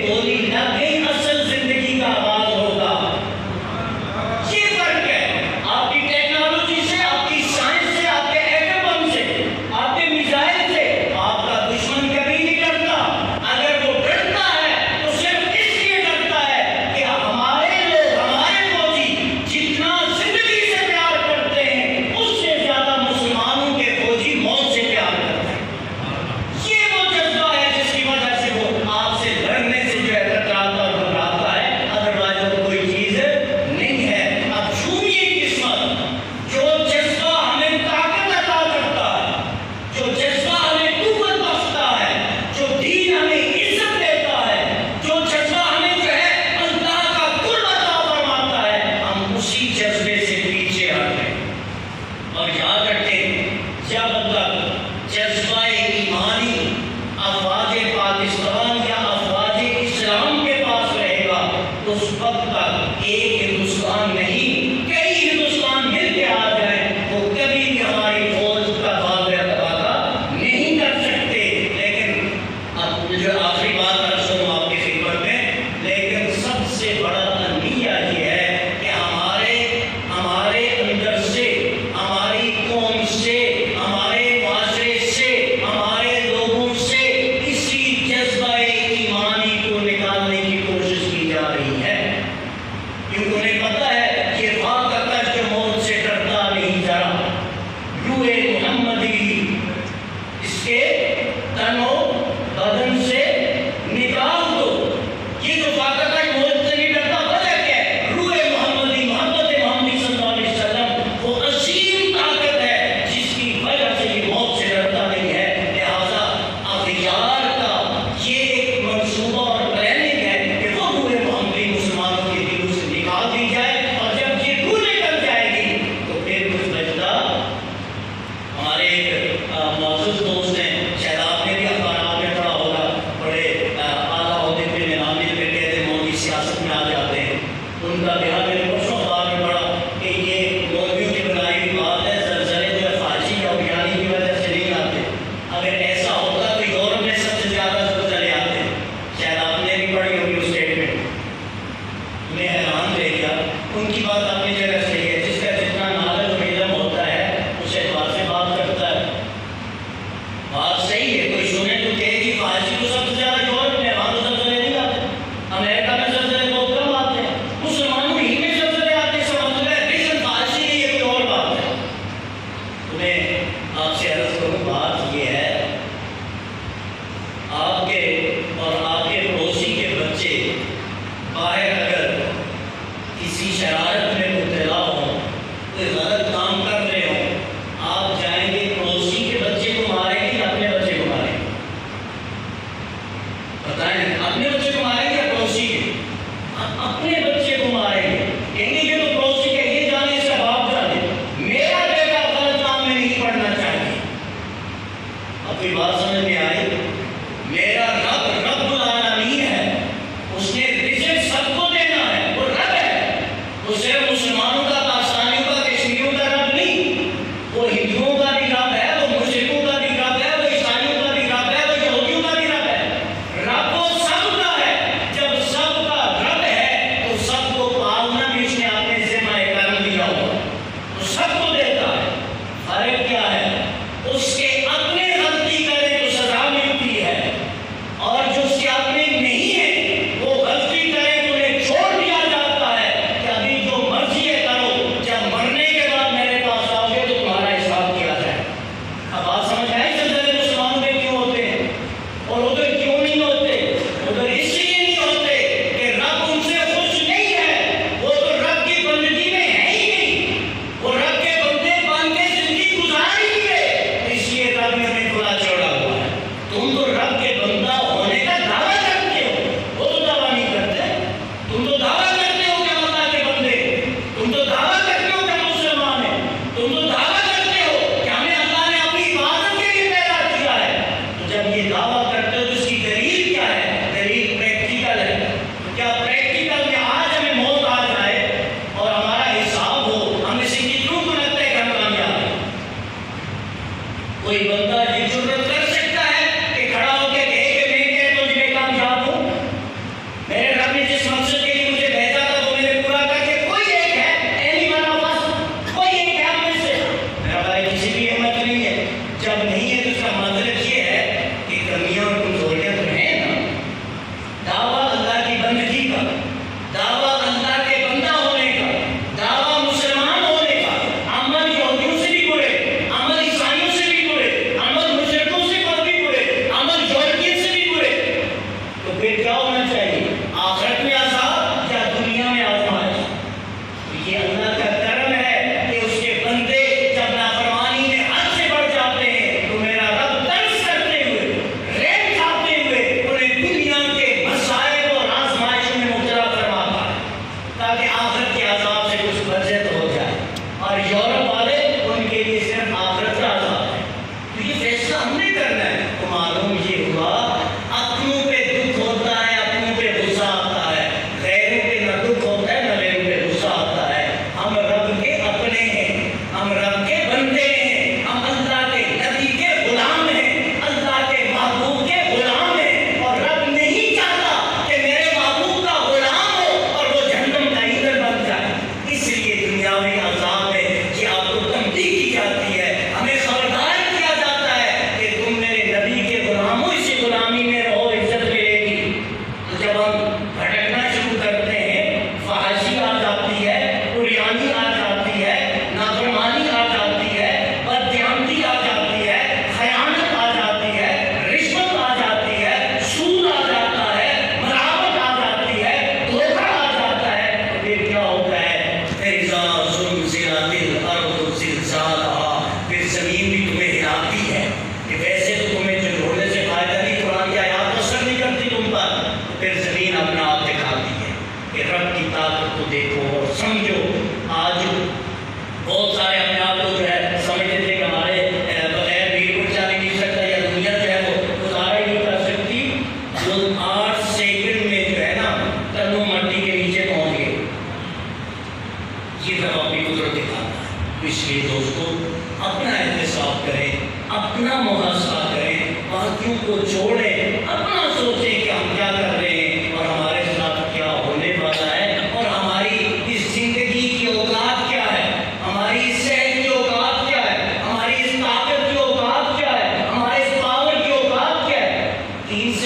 گولی لگ گئی اصل زندگی کا آغاز ہوگا. یہ فرق ہے آپ کی ٹیکنالوجی سے، آپ کی سائنس سے، آپ کے ایٹم بم سے، آپ کے میزائل سے. آپ کا دشمن کبھی نہیں ڈرتا. اگر وہ ڈرتا ہے تو صرف اس لیے ڈرتا ہے کہ ہمارے لوگ، ہمارے فوجی جتنا زندگی سے پیار کرتے ہیں اس سے زیادہ مسلمانوں کے فوجی موت سے پیار کرتے ہیں. یہ وہ جذبہ ہے جس کی وجہ سے وہ آپ سے لڑنے سے جو ہے کتراتا کیا ہونا چاہیے؟ آخرت میں عذاب یا دنیا میں آزمائش؟ یہ اللہ کا کرم ہے کہ اس کے بندے جب نافرمانی میں حد سے بڑھ جاتے ہیں تو میرا رب ترس کرتے ہوئے، رحم کھاتے ہوئے انہیں دنیا کے مصائب اور آزمائشوں میں مبتلا فرماتا ہے تاکہ آخرت کے عذاب سے کچھ بچت ہو جائے۔ اور یورپ والے ان کے لیے صرف آخرت کا عذاب ہے۔ تو یہ فیصلہ ہم نے کرنا ہے۔ تو معلوم یہ ہوا اپنوں پہ دکھ ہوتا ہے، اپنوں پہ غصہ آتا ہے، غیروں پہ نہ دکھ ہوتا ہے نہ غیروں پہ غصہ آتا ہے۔ ہم رب کے اپنے ہیں، ہم رب کے بندے ہیں، ہم اللہ کے نبی کے غلام ہیں، اللہ کے محبوب کے غلام ہیں، اور رب نہیں چاہتا کہ میرے محبوب کا غلام ہو اور وہ جہنم کا ایندھن بن جائے۔ اس لیے دنیاوی عذاب میں یہ آپ کو تنبیہ کی جاتی ہے، ہمیں خبردار کیا جاتا ہے کہ تم میرے نبی کے غلاموں، اسی غلامی میں رہو، عزت ملے گی۔ تو جب ہم بھٹکنا شروع کرتے ہیں، فحاشی آ جاتی ہے، عریانی آ جاتی ہے، نافرمانی آ جاتی ہے، بددیانتی آ جاتی ہے، خیانت آ جاتی ہے، رشوت آ جاتی ہے، سود آ جاتا ہے، ملاوٹ آ جاتی ہے، دھوکہ آ جاتا ہے، تو پھر کیا ہوتا ہے؟ فَإِذَا زُلْزِلَتِ الْأَرْضُ زِلْزَالَهَا، پھر زمین بھی تمہیں ہلاتی ہے کہ ویسے تو تمہیں جھنجھوڑنے سے فائدہ نہیں، قرآن کی آیات اثر نہیں کرتی تم پر، پھر زمین اپنا آپ دکھاتی ہے کہ رب کی طاقت کو دیکھو اور سمجھو۔ آج بہت سارے اپنے آپ کو جو ہے سمجھتے تھے کہ ہمارے بغیر بھیڑ کو چلا نہیں سکتا، یا دنیا جو ہے وہ گزارا ہی نہیں کر سکتی۔ لوگ 8 سیکنڈ میں جو ہے نا تنو مٹی کے نیچے پہنچ گئے۔ یہ سب اپنی قدرت دکھاتا ہے۔ اس لیے دوستو اپنا احتساب کریں، اپنا محاسبہ کریں، باقیوں کو چھوڑیں، اپنا سوچیں کہ ہم کیا کر رہے ہیں اور ہمارے ساتھ کیا ہونے والا ہے، اور ہماری اس زندگی کی اوقات کیا ہے، ہماری اس صحت کی اوقات کیا ہے، ہماری اس طاقت کی اوقات کیا ہے، ہمارے اس پاور کی اوقات کیا ہے۔ 3 سے